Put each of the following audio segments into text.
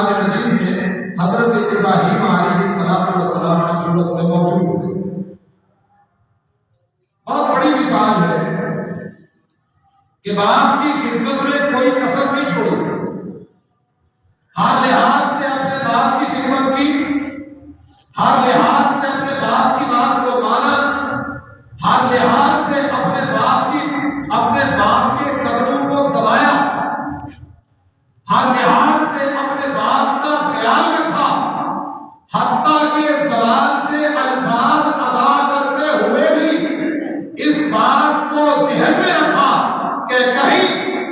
قرآن مجید میں حضرت ابراہیم علیہ السلام کی صورت میں موجود ہے۔ بہت بڑی مثال ہے کہ باپ کی خدمت میں کوئی کسر نہیں چھوڑی، ہر لحاظ سے اپنے باپ کی خدمت کی، ہر لحاظ سے اپنے باپ کی بات کو مانا، ہر لحاظ سے اپنے باپ کے قدموں کو دبایا، ہر لحاظ سے اپنے باپ کا خیال رکھا، حتیٰ کہ زبان سے الفاظ ادا کرتے ہوئے بھی اس بات کو ذہن میں رکھا کہ کہیں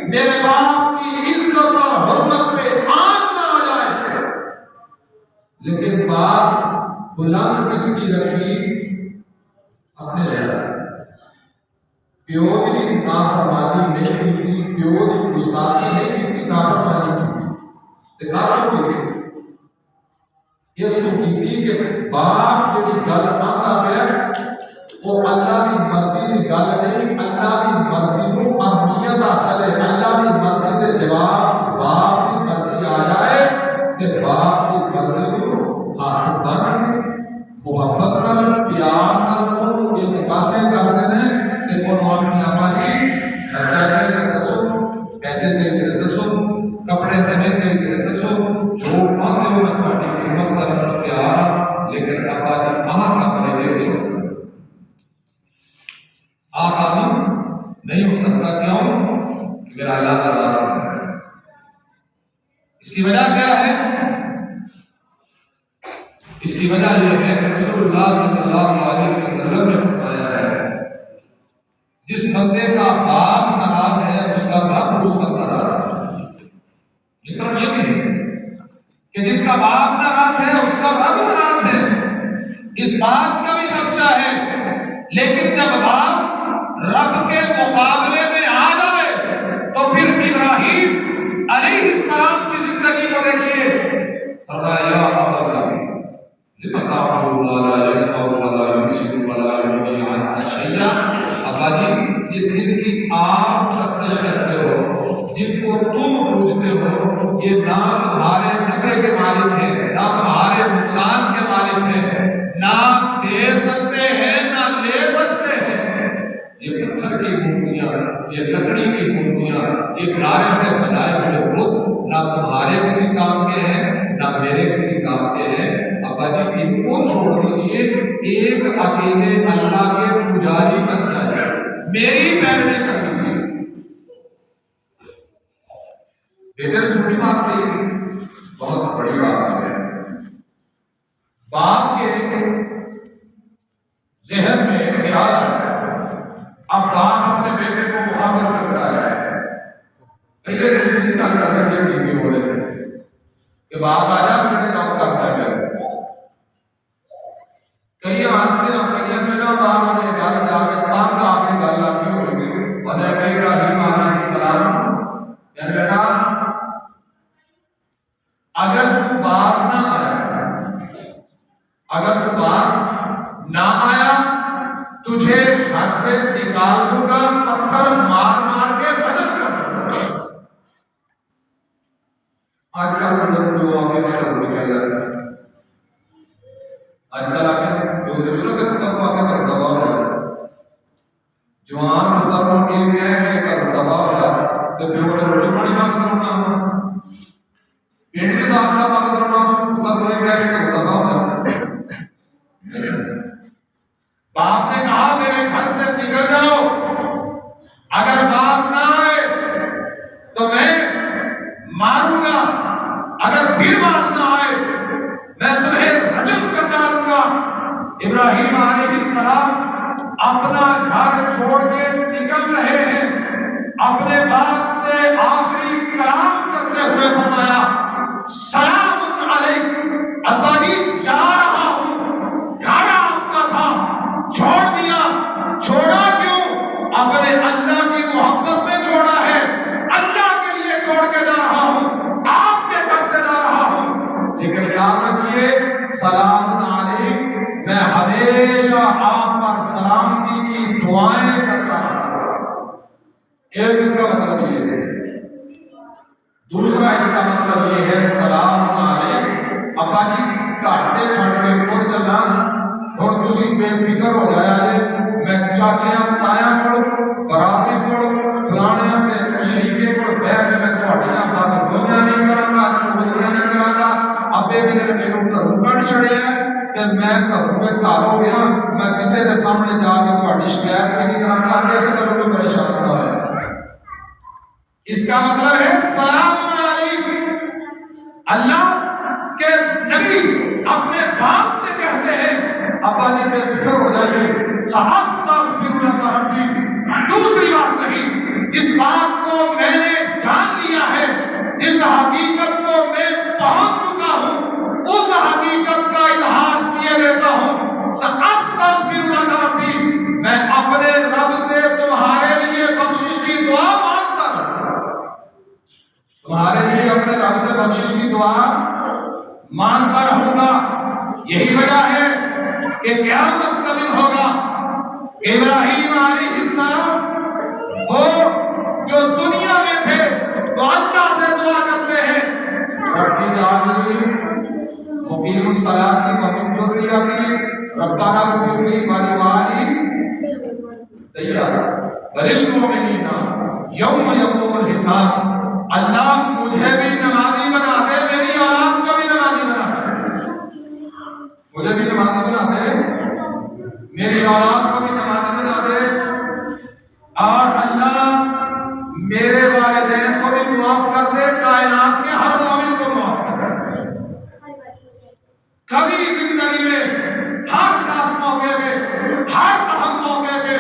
میرے باپ کی عزت اور حرمت پہ آنچ نہ آ جائے۔ لیکن بات بلند کس کی رکھی؟ اپنے رہا پیو کی نافرمانی نہیں کی تھی، پیو کی گستاخی نہیں کی تھی، نافرمانی کی تھی۔ دیکھا تو اس کو کی تھی کہ باپ جڑی گل آندا پیا وہ اللہ کی مرضی کی گل نہیں، اللہ کی مرضی کو اہمیت حاصل ہے۔ اللہ کی مرضی کے جواب باپ کی مرضی آ جائے تے باپ کی مرضی کو ہاتھ بن کے محبت نال پیار نال ایک پاسے کر دینے تے انہوں اپنی آپا جی خرچہ چاہیے دسو، پیسے چاہیے دسو، کپڑے نئے چاہیے دسو، جو مانگے ہو میں تھوڑی خدمت کرنا تیار ہوں، لیکن ابا جی منع نہ کرے گے اس وقت آقا نہیں ہو سکتا۔ کیوں؟ کہ میرا اللہ ناراض ہوتا ہے۔ اس کی وجہ کیا ہے؟ اس کی وجہ یہ ہے کہ رسول اللہ صلی اللہ علیہ وسلم نے فرمایا ہے جس بندے کا باپ ناراض ہے اس کا رب اس پر ناراض ہے۔ لیکن یہ بھی ہے کہ جس کا باپ ناراض ہے اس کا رب ناراض ہے، اس بات کا بھی خدشہ ہے۔ لیکن جب باپ رب کے مقابلے میں آ جائے تو پھر ابراہیم علیہ السلام کی زندگی کو دیکھیے، فرمایا یا ابا لما تعبد ما لا يسمع ولا يبصر ولا يغني عنك شيئا۔ ابا جی یہ جن کی آپ پرستش کرتے ہو، جن کو تم پوجتے ہو، یہ نہ تمہارے نفع کے مالک ہیں، نہ تمہارے نقصان کے مالک ہیں، نہ دے سکتے ہیں نہ لے سکتے ہیں۔ یہ پتھر کی مورتیاں، یہ لکڑی کی مورتیاں، یہ گارے سے بنائے ہوئے بت نہ تمہارے کسی کام کے ہیں نہ میرے کسی کام کے ہیں۔ ابا جی ان کو چھوڑ دیجیے، ایک اکیلے اللہ کے پجاری بن جائے، میری پیروی کر دیجیے۔ بیٹے نے چھوٹی بات کہی، بہت بڑی بات ہے۔ باپ کے ذہن میں خیال ہے، اب باپ اپنے بیٹے کو مخاطب کرتا ہے، پہلے دن کا گھر سے ڈیوٹی بھی ہو رہے کہ باپ آ جا بیٹے کام کرتا ہے۔ کئی حادثے اور کئی اچھا باپ نے گھر جا کے تانگ آ کے گل آتی ہوگی، وجہ کہ ابراہیم علیہ السلام کہنے لگا اگر تو باز نہ آیا، اگر تو باز نہ آیا تجھے گھر سے نکال دوں گا، پتھر مار مار کے رجم کر دوں گا۔ آج کل مدد جو آگے پتھر نکل جاتا ہے، آج کل آگے جو ضرورت ہے پتھر کو آگے کر دباؤ جاتا، جوان پتھر کو یہ کہہ کہ کر دباؤ جاتا تو پیو نے روٹی پانی مانگ کرنا، پیٹ کے داخلہ مانگ کرنا، پتھر کو یہ کہہ کہ کر دباؤ جاتا۔ باپ نے کہا میرے گھر سے نکل جاؤ، اگر باز نہ آئے تو میں ماروں گا، اگر پھر باز نہ آئے میں تمہیں رجم کر ڈالوں گا۔ ابراہیم علیہ السلام اپنا گھر چھوڑ کے نکل رہے ہیں، اپنے باپ سے آخری کلام کرتے ہوئے فرمایا سلام علیک، ابا جی جا رہا ہوں، گھر آپ کا تھا چھوڑ دیا، چھوڑا کیوں؟ اپنے اللہ کی محبت میں چھوڑا ہے، اللہ کے لیے چھوڑ کے جا رہا ہوں، آپ کے گھر سے جا رہا ہوں، لیکن یاد رکھیے سلام علیک، میں ہمیشہ آپ پر سلامتی کی دعائیں کرتا رہا ہوں۔ ایک اس کا مطلب یہ ہے، دوسرا اس کا مطلب یہ ہے سلام چڑھے ہیں کہ میں گھروں میں گھر ہو گیا، میں کسی کے سامنے جا کے تھوڑی شکایت بھی نہیں کرانا، آگے سے کبھی کوئی پریشان نہ ہوا۔ اس کا مطلب ہے سلام علیکم۔ اللہ کے نبی اپنے باپ سے کہتے ہیں ابا جی بے فکر ہو جائیے، سأستغفر لک ربی۔ دوسری بات نہیں، جس بات کو میں نے جان لیا ہے، جس حقیقت کو میں پہنچ چکا ہوں، اس حقیقت کا اظہار کیے لیتا ہوں۔ سأستغفر لک ربی، میں اپنے رب سے تمہارے لیے بخشش کی دعا مانگتا ہوں، تمہارے لیے اپنے رب سے بخشش کی دعا مانگتا رہوں گا۔ یہی وجہ ہے کہ قیامت کا دن ہوگا، ابراہیم علیہ السلام وہ جو دنیا میں تھے تو اللہ سے دعا کرتے ہیں رب اجعلنی مقیم الصلاۃ ومن ذریتی ربنا اغفر لی ولوالدی وللمؤمنین یوم یقوم الحساب۔ اللہ مجھے بھی نمازی بنا دے، میری اولاد کو بھی نمازی بنا دے، مجھے بھی نمازی بنا دے، میری اولاد کو بھی نمازی بنا دے، اور اللہ میرے والدین کو بھی معاف کر دے، کائنات کے ہر مومن کو معاف کر دے۔ کبھی زندگی میں ہر خاص موقع پہ، ہر اہم موقع پہ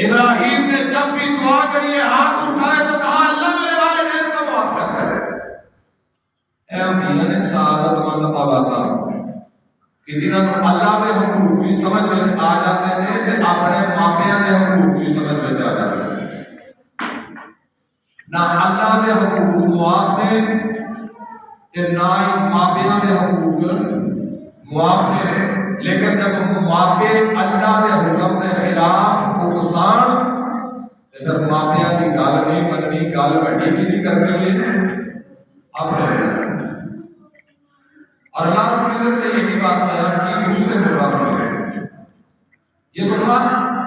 ابراہیم نے جب بھی دعا کری ہے، ہاتھ اٹھائے تو کہا اللہ میرے والدین کو معاف کر دے۔ اے امین سعادت مند اولاداں کہ جنہوں نے اللہ کے حقوق بھی سمجھ میں آ جاتے ہیں تے اپنے ماپیاں کے حقوق بھی سمجھ میں آ جاتے ہیں۔ نہ اللہ کے حقوق معاف نے کہ نہ ہی ماپیاں کے حقوق معاف نے، لیکن جب ماپے اللہ کے حکم کے خلاف اکسان پھر ماپیاں کی گل نہیں مننی، گل وڈی بھی نہیں کرنی اپنے۔ اور اللہ رب العزت نے یہی بات بیان کی دوسرے پروگرام میں، یہ تو تھا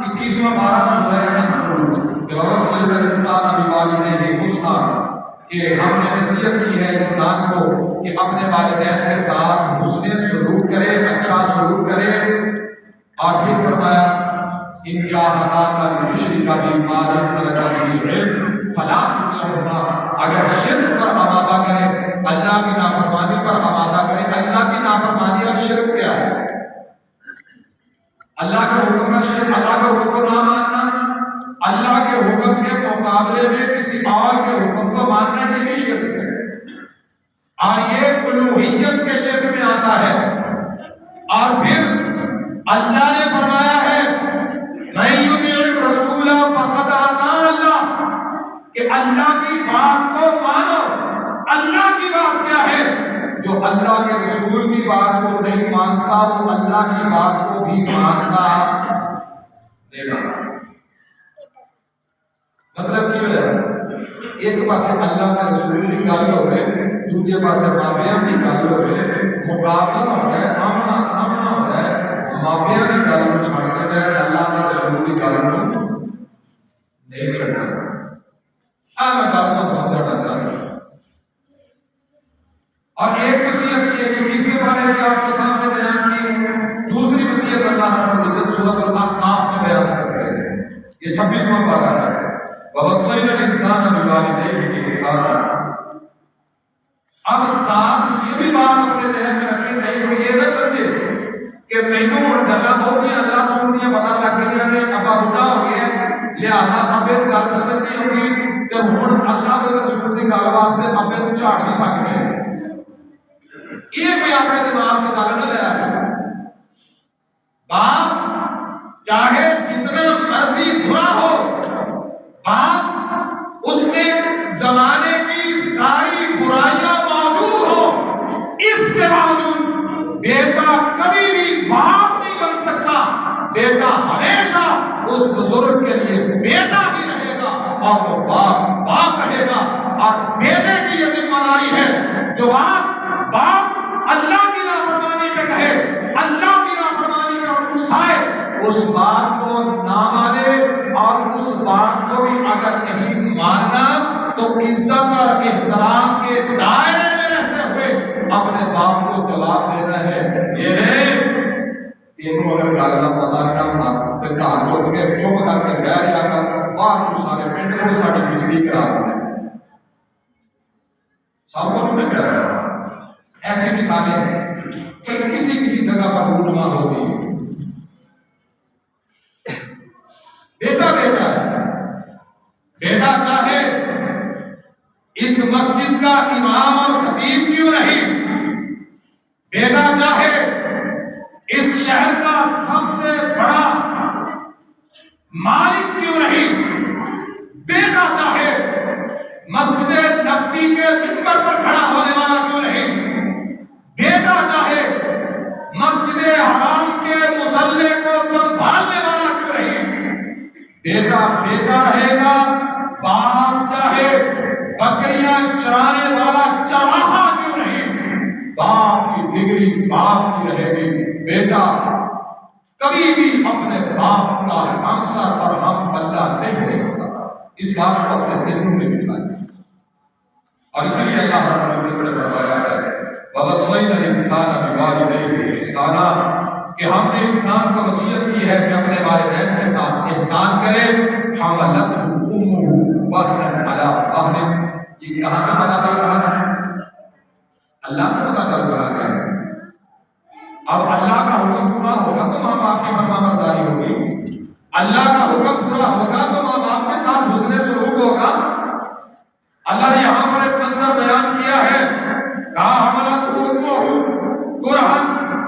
21واں پارہ سورہ عنکبوت کہ وَوَصَّيْنَا الْإِنسَانَ بِوَالِدَيْهِ حُسْنًا، کہ ہم نے نصیحت کی ہے انسان کو کہ اپنے والدین کے ساتھ حسن سلوک کرے، اچھا سلوک کرے، اور پھر فرمایا إِن جَاهَدَاكَ لِتُشْرِكَ بِي مَا لَيْسَ لَكَ بِهِ عِلْمٌ فَلَا تُطِعْهُمَا۔ اگر شرک پر آمادہ کرے، اللہ کی نافرمانی پر آمادہ کرے۔ اللہ کی نافرمانی اور شرک کیا ہے؟ اللہ کے حکم کا شرک، اللہ کے حکم کو نہ ماننا، اللہ کے حکم کے مقابلے میں کسی اور کے حکم کو ماننا، یہ بھی شرک ہے، اور یہ الوہیت کے شرک میں آتا ہے۔ اور پھر اللہ نے فرمایا ہے مَن یُطِعِ الرَّسُولَ فَقَدْ أَطَاعَ اللَّهَ، کہ اللہ کی بات کو مانو۔ اللہ کی بات کیا ہے؟ جو اللہ کے رسول کی بات کو نہیں مانتا وہ اللہ کی بات کو بھی مانتا نہیں مانتا۔ مطلب کیوں ہے؟ ایک پاسے اللہ کے رسول کی گل ہوئے، دوسرے پاسے ماپیاں کی گل ہوئے، مقابلہ ہوتا ہے، آمنا سامنا ہوتا ہے، ماپیاں کی گل کو چھوڑ دے، اللہ کے رسول کی گل کو نہیں چھوڑنا۔ میں آپ کو سمجھانا چاہ رہا ہوں۔ اور ایک وصیت یہ کہ تیسرے بارے کی آپ کے سامنے بیان کی، دوسری وصیت اللہ رب العزت سورۃ الاحقاف میں بیان کرتے ہیں، یہ 26واں پارہ ہے، وَوَصَّيْنَا الْإِنسَانَ بِوَالِدَيْهِ إِحْسَانًا۔ اب ساتھ یہ بھی بات اپنے ذہن میں رکھیں، کہیں کوئی یہ نہ سمجھے کہ مینوں ہن گلاں بہتیاں اللہ سن دیاں پتہ لگ گئیاں نے، ابا بڑھا ہو گیا لہذا ابے گل سمجھ نہیں آتی تے ہن اللہ کے رسول کی گل واسطے ابے نوں جھاڑ نہیں سکتے۔ یہ کوئی اپنے دماغ سے گل نہ لے آئے۔ باپ چاہے جتنا مرضی برا ہو، باپ اس میں زمانے کی ساری برائیاں موجود ہوں، اس کے باوجود بیٹا کبھی بھی باپ نہیں بن سکتا۔ بیٹا ہمیشہ اس بزرگ کے لیے بیٹا ہی رہے گا اور وہ باپ رہے گا۔ اور بیٹے کی یہ ذمہ داری ہے جو باپ اللہ کی نافرمانی پہ کہے، اللہ کی نافرمانی پہ اکسائے، اس بات کو نہ مانے، اور اس بات کو بھی اگر نہیں ماننا تو عزت اور احترام کے دائرے میں رہتے ہوئے اپنے باپ کو جواب دینا ہے یہ نہیں تینوں اگر گالنا پتا نہ ہونا تو گھر چپ کر کے بہ رہا کر باہر کو سارے پنڈ کو ساری بجلی کرا دینا سب کو میں کہہ رہا ہوں ایسی مثالیں ہیں کہ کسی جگہ پر رونما ہوتی ہے بیٹا بیٹا ہے بیٹا چاہے اس مسجد کا امام اور خطیب کیوں نہیں بیٹا چاہے اس شہر کا سب سے بڑا مالک کیوں نہیں بیٹا چاہے مسجد نبوی کے منبر پر کھڑا ہونے والا کیوں نہیں بیٹا چاہے مسجد حرام کے مصلی کو سنبھالنے والا کیوں نہیں بیٹا بیٹا رہے گا باپ چاہے بکریاں چرانے والا چراہا کیوں نہیں باپ کی ڈگری باپ کی رہے گی بیٹا کبھی بھی اپنے باپ کا ہمسر اور ہم پلہ نہیں ہو سکتا اس بات کو اپنے ذہنوں میں بٹھائیں اور اس لیے اللہ رب العزت نے فرمایا ہے وَوَصَّيْنَا الْإِنسَانَ بِوَالِدَيْهِ إِحْسَانًا کہ ہم نے انسان کو وصیت کی ہے کہ اپنے والدین کے ساتھ احسان کرے حَمَلَتْهُ أُمُّهُ وَهْنًا عَلَى وَهْنٍ یہ کہاں سے پتا چل رہا ہے اللہ سے پتا چل رہا ہے اب اللہ کا حکم پورا ہوگا تو ماں باپ کی فرمانبرداری ہوگی اللہ کا حکم پورا ہوگا تو ماں باپ کے ساتھ حسن سلوک ہوگا اللہ نے یہاں پر ایک منظر بیان کیا ہے کہا حملتہ امہ کرہا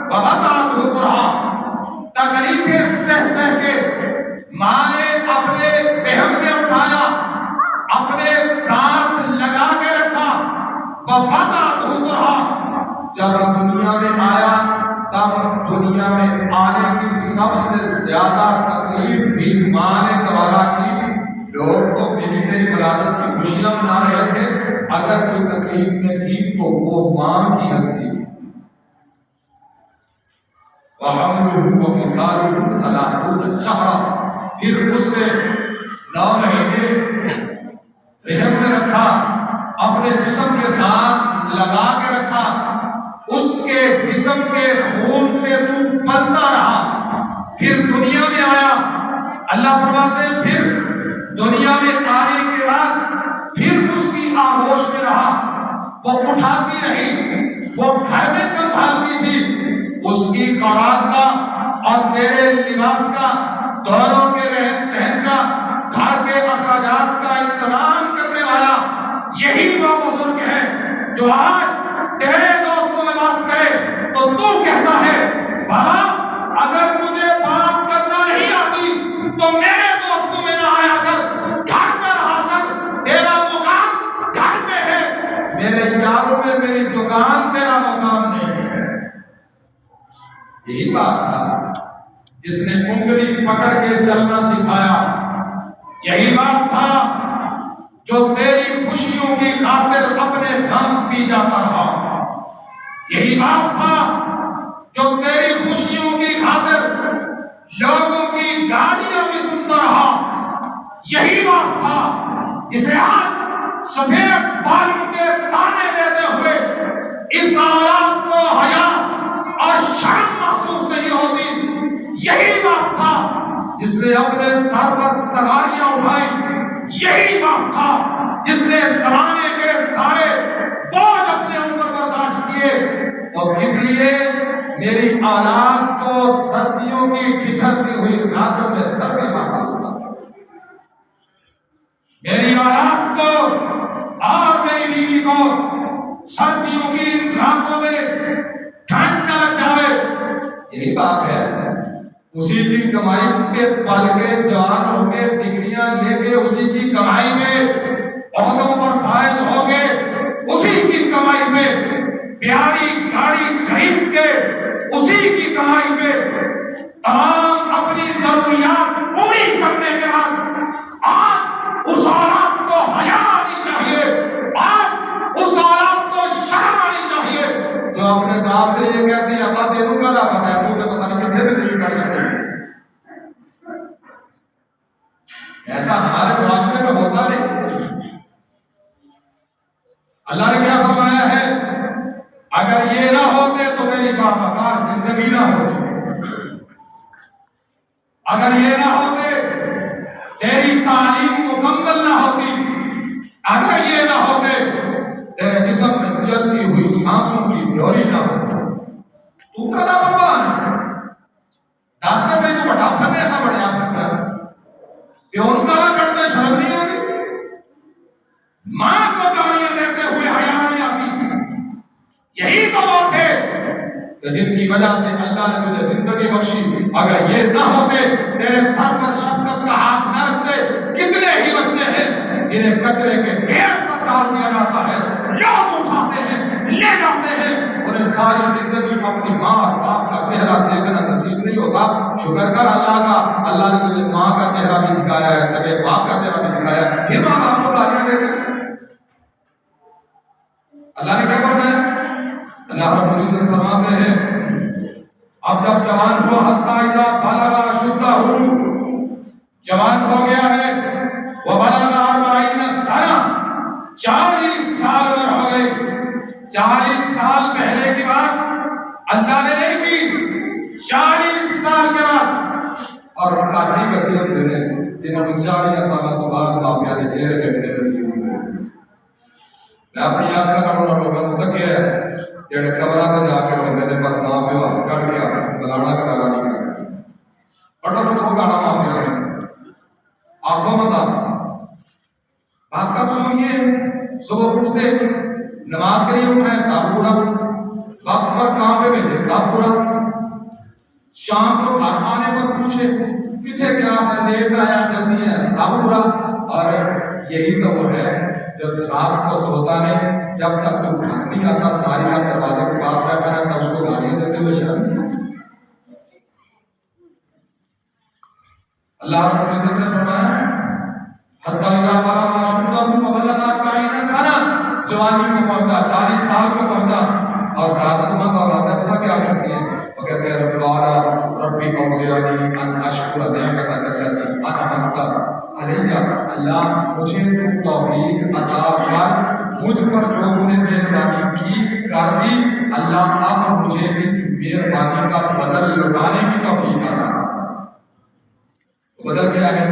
ووضعتہ کرہا تکلیفیں سہ سہ کے ماں نے اپنے رحم میں اٹھایا اپنے ساتھ لگا کے رکھا ووضعتہ کرہا جب دنیا میں آیا تب دنیا میں آنے کی سب سے زیادہ تکلیف بھی ماں نے گوارا کی لوگ تو میری تیری ولادت کی خوشیاں منا رہے تھے اگر کوئی تکلیف میں تھی تو وہ ماں کی ہستی تھی وَحَمْلُهُ وَفِصَالُهُ ثَلَاثُونَ شَهْرًا پھر اس نے 9 مہینے رحم میں رکھا اپنے جسم کے ساتھ لگا کے رکھا اس کے جسم کے خون سے تو پلتا رہا پھر دنیا میں آیا اللہ فرماتے ہیں پھر دنیا میں آنے کے بعد پھر اس کی آغوش میں رہا وہ اٹھاتی رہی وہ گھر میں سنبھالتی تھی اس کی خوراک کا اور تیرے لباس کا دونوں کے رہن سہن کا گھر کے اخراجات کا انتظام کرنے والا یہی وہ بزرگ ہے جو آج تیرے دوستوں میں بات کرے تو کہتا ہے بابا اگر تجھے بات کرنا نہیں آتی تو میرے دوستوں میں نہ آیا کر گھر میں رہا کر تیرا مقام گھر میں ہے میرے یاروں میں میری دکان تیرا مقام نہیں ہے یہی بات تھا جس نے انگلی پکڑ کے چلنا سکھایا یہی بات تھا جو تیری خوشیوں کی خاطر اپنے غم پی جاتا رہا یہی بات تھا جو تیری خوشیوں کی خاطر لوگوں کی گالیاں بھی سنتا رہا یہی بات تھا جسے آج سفید بالوں کے تانے دیتے ہوئے اس اولاد کو حیا اور شرم محسوس نہیں ہوتی یہی بات تھا جس نے اپنے سر پر تلواریاں اٹھائی یہی بات تھا جس نے زمانے کے سارے بوجھ اپنے اوپر برداشت کیے تو اس لیے میری اولاد کو سردیوں کی ٹھٹھرتی ہوئی راتوں میں سردی محسوس ہوتا میری اولاد کو اور میری بیوی کو سردیوں کی راتوں میں ٹھنڈ نہ لگ جائے یہی بات ہے اسی کی کمائی پہ پل کے جوان ہو کے ڈگریاں لے کے اسی کی کمائی میں عہدوں پر فائز ہو گئے اسی کی کمائی میں پیاری گاڑی خرید کے اسی کی کمائی میں تمام اپنی ضروریات پوری کرنے کے بعد آج اس اولاد کو حیا آنی چاہیے آج اس اولاد کو شرم آنی چاہیے جو اپنے باپ سے یہ کہتی ہے ابا دینوں کا نہ پتا ہے تو پتہ نہیں کتنے دن کر سکتے ایسا ہمارے معاشرے میں ہوتا نہیں اللہ نے کیا فرمایا ہے اگر یہ نہ ہوتے تو میری باوقار زندگی نہ ہوتی، اگر یہ نہ ہوتے تیری تعلیم مکمل نہ ہوتی، اگر یہ نہ ہوتے تیرے جسم میں چلتی ہوئی سانسوں کی ڈوری نہ ہوتی۔ تو کا لاپرواہ ہے، داستا سے تو بڑا پھنے ہاں بڑے آپ نے پیون کا نہ کرتے شرم نہیں آتی، ماں کو گالیاں دیتے ہوئے حیا نہیں آتی۔ یہی تو وہ تھے کہ جن کی وجہ سے اللہ نے تجھے زندگی بخشی۔ اگر یہ نہ ہوتے تیرے سر پر شفقت کا ہاتھ نہ رکھتے، کتنے ہی بچے ہیں جنہیں کچرے کے ڈھیر پر ڈال دیا جاتا ہے، لوگ اٹھاتے ہیں لے جاتے ہیں، انہیں ساری زندگی اپنی ماں اور باپ کا چہرہ دیکھنا نصیب نہیں ہوتا۔ شکر کر اللہ کا، اللہ نے تجھے ماں کا چہرہ بھی دکھایا ہے، سگے باپ کا چہرہ بھی دکھایا ہے، پھر ماں باپ کو گالیاں دے دے۔ اللہ نے کیا فرمایا؟ اللہ رب العزت فرماتے ہیں اب جب جوان ہوا حتی اذا بلغ اشدہ، جوان ہو گیا ہے، وبلغ 40 سنہ، 40 سال عمر ہو گئی۔ 40 سال پہلے کی بات اللہ نے نہیں کی، 40 سال کے بعد اور کاٹی بچے ہم دے رہے ہیں جنہوں نے 40 سالوں کے بعد ماں پیار کے چہرے پہ ملے نصیب ہوئے۔ میں اپنی یاد کا کڑونا لوگوں کو تک ہے جڑے قبراں تے جا کے بندے نے پر ماں پیو ہاتھ کٹ کے بلانا کرانا نہیں کرتا، بڑا بڑا گانا ماں پیو نے آنکھوں بتا آپ کب سوئیے، صبح اٹھتے نماز کے لیے اٹھ رہے ہیں تب برا، وقت پر کام پہ بھیجے تب برا، شام کو گھر آنے پر پوچھے کتنے کیا ہے لیٹ آیا جلدی ہے تب برا۔ اور یہی تو وہ ہے جو رات کو سوتا نہیں، جب تک تو گھر نہیں آتا ساری رات دروازے کے پاس بیٹھا رہتا، اس کو گالیاں دیتے ہوئے شرم نہیں آتی۔ اللہ رب العزت نے فرمایا حتی اذا بلغ اشدہ وبلغ 40 سنہ، جوانی کو پہنچا، 40 سال کو پہنچا، اور سعادت مند اولادیں پتہ کیا کرتی ہیں؟ وہ کہتے ہیں ربی اوزعنی ان اشکر نعمتک التی انعمت علی، اللہ مجھے تو توفیق عطا کر، مجھ پر جو تو نے مہربانی کی کر دی، اللہ اب مجھے اس مہربانی کا بدل لوٹانے کی توفیق عطا کر۔ بدل کیا ہے؟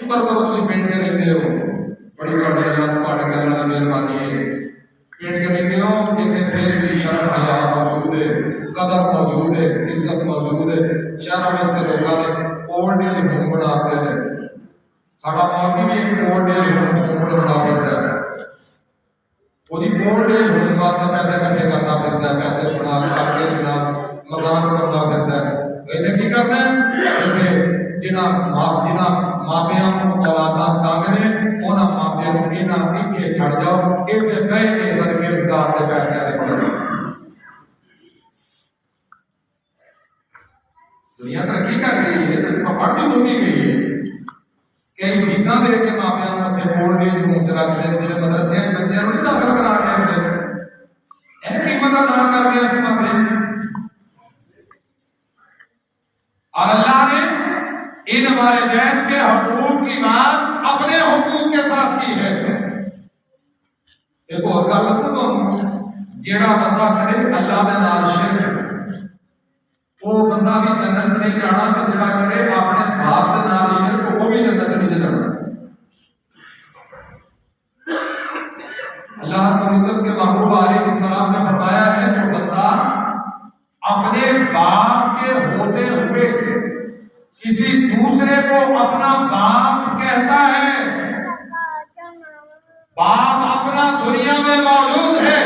شکر کرو تسی پنڈ کے رہتے ہو، بڑی بڑی اللہ پاڑے کے اللہ مہربانی ہے، پنڈ کے رہتے ہو اتنے پھر بھی شرم حیا موجود ہے، قدر موجود ہے، عزت موجود ہے۔ شہر میں اس کے لوگوں نے اولڈ ایج ہوم بناتے ہیں، ساڑا مولوی بھی ایک اولڈ ایج ہوم بنا پھرتا ہے، وہ دی اولڈ ایج ہوم واسطے پیسے اکٹھے کرنا پھرتا ہے، پیسے بنا کے جناب مکان بنانا پھرتا ہے۔ ایسے کی کرنا ہے؟ ایسے جنہ ماپیاں اولاداں تانگ نے انہاں ماپیاں کو انہاں پیچھے چھڑ جاؤ، ایسے پہلے صدقے زکات کے پیسے دے پڑے۔ دنیا ترقی کر رہی ہے، پراپرٹی ہوتی گئی ہے، کئی ویزا دے کے ماپیاں متھے اولڈ ایج ہوم چ رکھ لیں، جڑے مدرسے ہیں بچیاں نوں داخل کرا کے ملے این قیمت ادا کر دیا سی ماپے۔ اور اللہ نے ان والدین کے حقوق کی بات اپنے حقوق کے ساتھ کی ہے۔ ایک اور گل سنو، جیڑا بندہ کرے اللہ دے نال شرک وہ بندہ بھی جنت نہیں جانا، تے جڑا کرے اپنے باپ دے نال شرک وہ بھی جنت نہیں جانا۔ اللہ رب العزت کے محبوب علیہ السلام نے فرمایا ہے جو بندہ اپنے باپ کے ہوتے ہوئے کسی دوسرے کو اپنا باپ کہتا ہے، باپ اپنا دنیا میں موجود ہے،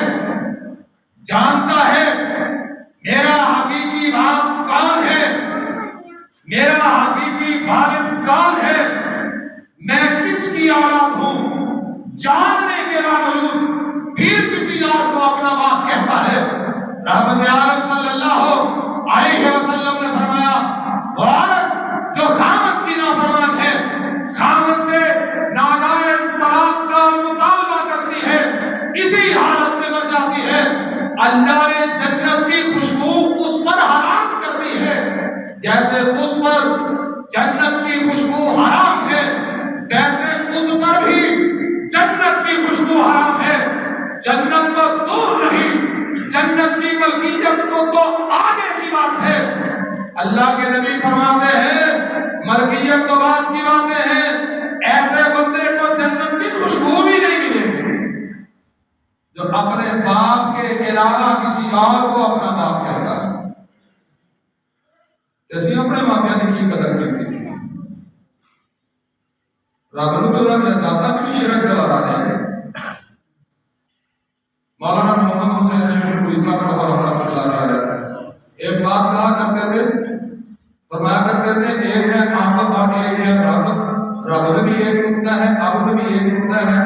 جانتا ہے میرا حقیقی باپ کون ہے، میرا حقیقی والد کون ہے، میں کس کی اولاد ہوں، جاننے کے باوجود پھر کسی اور کو اپنا باپ کہتا ہے۔ رحمت عالم صلی اللہ علیہ وسلم نے فرمایا وہ عورت جو خامد کی نافرمان ہے، خامد سے ناجائز طلاق کا مطالبہ کرتی ہے، اسی حالت میں مر جاتی ہے، اللہ نے جنت کی خوشبو اس پر حرام کر دی ہے۔ جیسے اس پر جنت کی خوشبو حرام ہے، ویسے اس پر بھی جنت کی خوشبو حرام ہے۔ جنت کو کی ملکیت تو آگے کی بات ہے۔ اللہ کے نبی فرماتے ہیں ملکیت تو بات کی باتیں ہیں، ایسے بندے کو جنت کی خوشبو بھی نہیں ملے گی جو اپنے باپ کے علاوہ کسی اور کو اپنا باپ کہتا ہے۔ جیسے اپنے ماپیاں کی قدر کرتی ہے، رب نو تو انہوں نے ذاتاں بھی شرک دلا رہے ہیں۔ مولانا محمد حسین شریف کوئی صاحب کا رحمۃ اللہ علیہ ایک بات کہا کرتے تھے، فرمایا کرتے تھے ایک ہے عابد اور ایک ہے رب۔ رب میں بھی ایک نقطہ ہے، عابد میں بھی ایک نقطہ ہے۔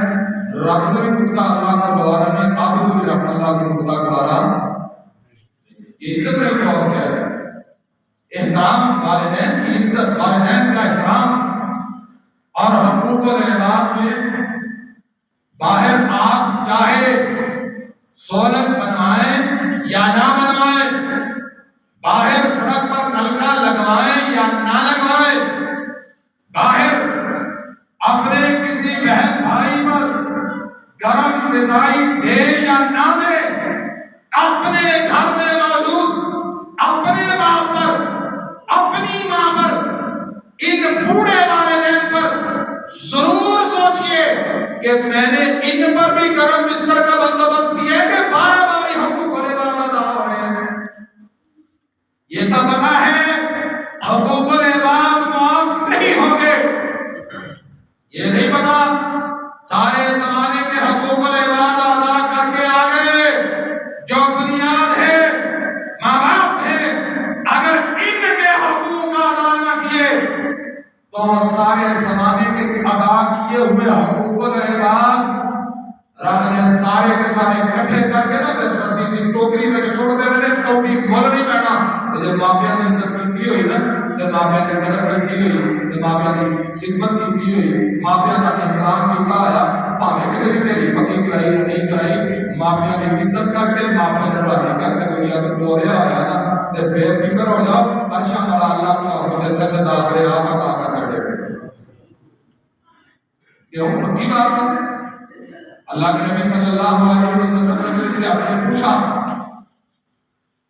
رب میں بھی نقطہ اللہ کا گوارا نہیں، عابد میں بھی رب اللہ کا نقطہ گوارا۔ یہ عزت نہیں تو اور کیا ہے؟ احترام، والدین کی عزت، والدین کا احترام اور حقوق العباد میں باہر آپ چاہے سہولت بنوائیں یا نہ بنوائیں، باہر سڑک پر نلکا لگوائیں یا نہ لگوائیں، باہر اپنے کسی بہن بھائی پر گرم غذائی دے یا نہ دے، اپنے گھر میں موجود اپنے باپ پر، اپنی ماں پر، ان بوڑھے والدین پر ضرور سوچئے کہ میں نے ان پر بھی گرم بستر کا بندوبست کیا ہے کہ بار بار حقوق العباد ادا ہو رہے ہیں۔ یہ تو پتا ہے حقوق العباد معاف نہیں ہوں گے، یہ نہیں پتا سارے زمانے کے حقوق العباد ادا کر کے آ گئے۔ جو بنیاد ہے ماں باپ ہے، اگر ان کے حقوق ادا نہ کیے تو سارے زمانے کے ادا کیے ہوئے حقوق العباد رب نے سارے کے سارے اکٹھے کر کے نا ردی دی ٹوکری میں چھوڑ دے رہے ہیں، کوڑی مول نہیں پینا۔ تو جب ماپیاں کی عزت کیتی ہوئی نا، جب ماپیاں کی قدر کیتی ہوئی، جب ماپیاں کی خدمت کیتی ہوئی، ماپیاں کا احترام کیتا ہوا، بھاوے کسی نے تیری پکی کرائی یا نہیں کرائی، ماپیاں کی عزت کر کے ماپیاں کو راضی کر کے دنیا میں ٹوریا ہوا نا، تے بے فکر ہو جاؤ، عرشاں والا اللہ کو جنت میں داخلے آپ عطا کر چھڑے۔ یہ پکی بات ہے۔ اللہ کے نبی صلی اللہ علیہ وسلم سے آپ نے پوچھا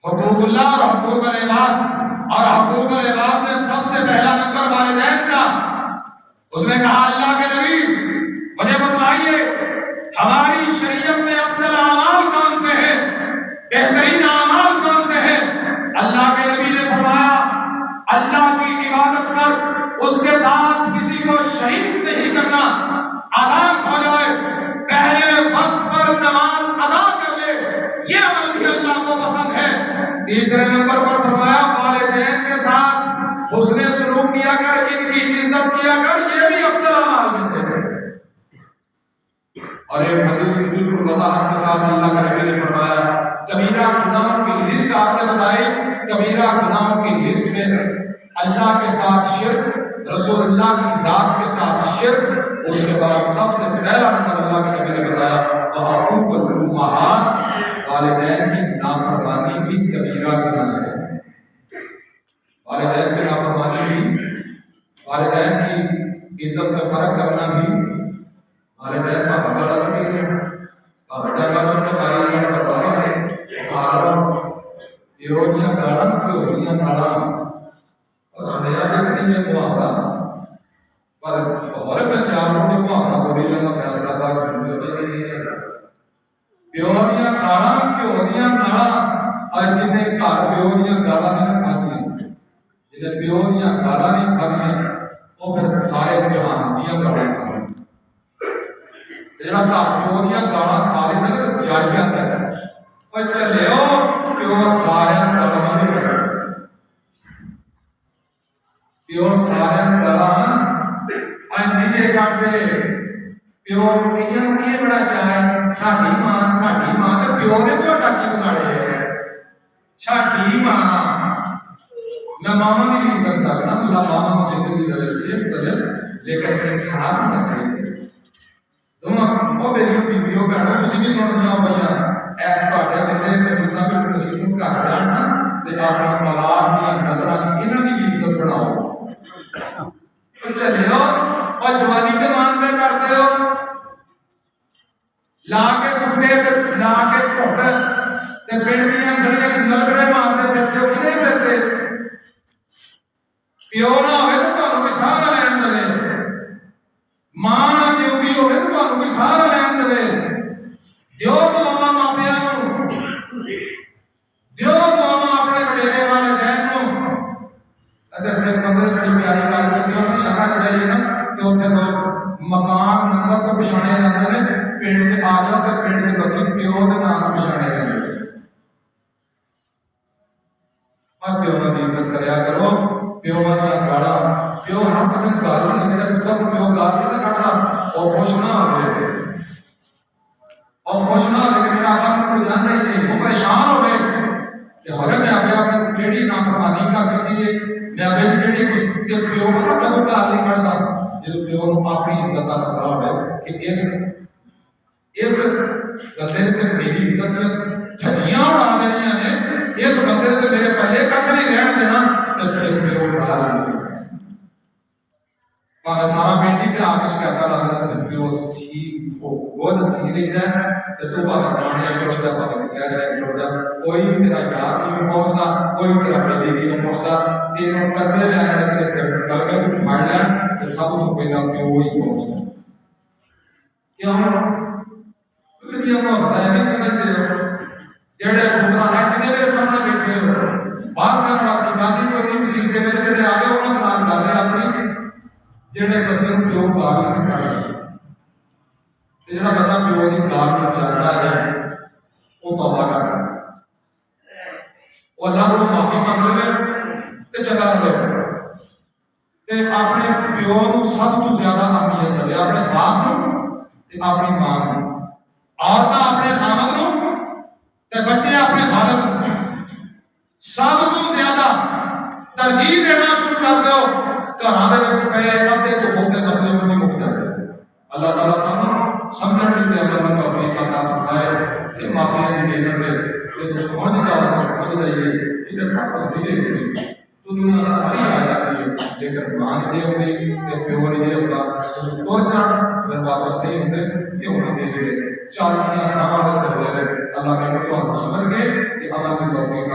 حقوق اللہ اور حقوق العباد، اور حقوق العباد میں سب سے پہلا نمبر والدین کا۔ اس نے کہا اللہ کے نبی مجھے بتلائیے ہماری شریعت میں افضل اعمال کون سے ہیں، بہترین اعمال کون سے ہیں؟ اللہ کے نبی نے فرمایا اللہ کی عبادت کر، اس کے ساتھ کسی کو شریک نہیں کرنا، اذان ہو جائے پہلے وقت پر نماز ادا کر لے، یہ عمل بھی اللہ کو پسند ہے۔ تیسرے نمبر پر فرمایا والدین کے ساتھ حسن سلوک کیا کر، ان کی عزت کیا کر، یہ بھی افضل اعمال میں سے ہے۔ اور ایک حدیث کی بالکل وضاحت کے ساتھ اللہ کے نبی نے فرمایا کبیرہ گناہوں کی لسٹ آپ نے بتائی، کبیرہ گناہوں کی لسٹ میں اللہ کے ساتھ شرک، رسول اللہ کی ذات کے ساتھ شرک، اس کے بعد سب سے پہلا نمبر اللہ کے نبی نے بتایا حقوق الامہات، والدین کی نافرمانی بھی کبیرہ گناہ ہے۔ والدین کی نافرمانی بھی، والدین کی عزت میں فرق کرنا بھی، والدین کا بڑا بھی ہے، بڑا کا تو بھائی ہے، پرواہ ہے، پیرویاں گاڑاں پیرویاں گاڑاں اور سنیا دیکھنے میں محاورہ، پر اور میں سیاروں نے محاورہ بولی جانا فیصلہ بات میں سمجھ نہیں ہے۔ پیرویاں گاڑاں اور جنہیں کار پیرویاں گاڑاں نے کھا دیا، جنہیں پیرویاں گاڑاں نے کھا دیا وہ پھر سارے جہان دیاں گاڑاں کھا دیا۔ جنہاں کار پیرویاں گاڑاں کھا دیا نا تو جائے جاتا ہے اور چلے ہو پیو سارے گاڑاں نہیں کھا دیا، پیو سارے گاڑاں نہیں کرتے، پیو کہیں یہ بڑا چاہے ساڑھی ماں تو پیو نے تو ڈاکی بگاڑے ہے، ساڑھی ماں میں ماما نہیں بھی سکتا نا، میرا ماما زندگی رہے سیف کرے لیکن انسان ہونا چاہیے۔ تم وہ بیلیوں بیویوں بہنوں کسی بھی سن دیا بھیا ایک تہاڈے بندے مسیتاں وچ مسیتوں گھر جان نا تے اپنا اولاد دی نظراں وچ انہاں دی بھی عزت بڑھاؤ۔ چلے ہو اور جوانی تے مان پہ کرتے ہو، لا کے سٹے تے لا کے گھٹ تے پنڈ دیاں پیو نہ ہوئے تو تمہیں کوئی سہارا لین دے، ماں نہ جیوندی ہوئے تو تمہیں کوئی سہارا لین دے، دیو دعاواں ماپیاں نوں، دیو دعاواں اپنے وڈیرے والدین نوں۔ اگر پھر بندے بڑی پیاری گل کیتی ہے شہر جائیے نا تو اتنے لوگ مکان نمبر تو پچھانے جاتے ہیں، پنڈ چ آ جاؤ تو پنڈ چ لوگ پیو کے نام تو پچھانے جاتے ہیں۔ اور پیو کی عزت کریا کرو، پیو کی گالا، پیو ہر کسی گال نہیں، جہاں پتر پیو گال نہیں کھڑا وہ خوش نہ ہوئے، اور خوش نہ ہوئے کہ میرا آپ کو جاننا ہی نہیں، وہ پریشان ہوئے کہ ہرے میں اپنے کیڑی نافرمانی کا کی ہے، میں ابھی کیڑی کچھ پیو کو نہ کدو گال نہیں کھڑتا، جب پیو کو اپنی عزت کا خطرہ ہوئے کہ اس بندے نے میری عزت چھجیاں اڑا دینیاں نے، اس بندے نے میرے پلے کھ نہیں رہن دینا، تو پھر پیو گال نہیں پانا سارا پینٹی پہ آکش کہتا لگا پیو سی گود سی نہیں ہے تو تو پانا کھانے اگر دا پانا کچھ ہے کوئی تیرا یار نہیں پہنچتا، کوئی تیرا پیلی نہیں پہنچتا، تینوں قرضے لینے تیرے گل میں تو پھاڑ لین تو سب تو پہلا پیو ہی پہنچتا۔ کیوں؟ کیونکہ ہم وقت ہے نہیں سمجھتے ہو جڑے پترا ہے جنہیں میرے سامنے بیٹھے ہو باہر کرنا اپنی گاندھی کوئی نہیں مسیح کے وجہ جڑے آگے انہوں نے نام گا رہے اپنی جڑے بچے کو پیو گال نہیں کھڑا جڑا بچہ پیو کی گال میں چلتا ہے وہ توبہ کر وہ اللہ کو معافی مانگ لے تے چلا رہے تے اپنے پیو کو سب تو زیادہ اہمیت دے، اپنے باپ کو تے اپنی ماں کو، عورتاں اپنے خامد کو تے بچے اپنے والد کو سب تو زیادہ ترجیح دینا شروع کر دو، گھراں دے وچ پے ادھے تو بہتے مسئلے مجھے مک جاتے ہیں۔ اللہ تعالیٰ سامنے سمجھنے کی اللہ کا توفیق عطا فرمائے، یہ معافی دی نعمت ہے کہ تو سمجھ جائیے کہ واپس نہیں لے ہوتے دنیا ساری آ جاتی ہے لیکن مان دے ہوتے کہ پیو نہیں ہوتا تو جان پھر واپس نہیں ہوتے، یہ ہونے دے جڑے چالیاں ساواں دے سردے اللہ نے تو سمجھ گئے کہ اللہ کی توفیق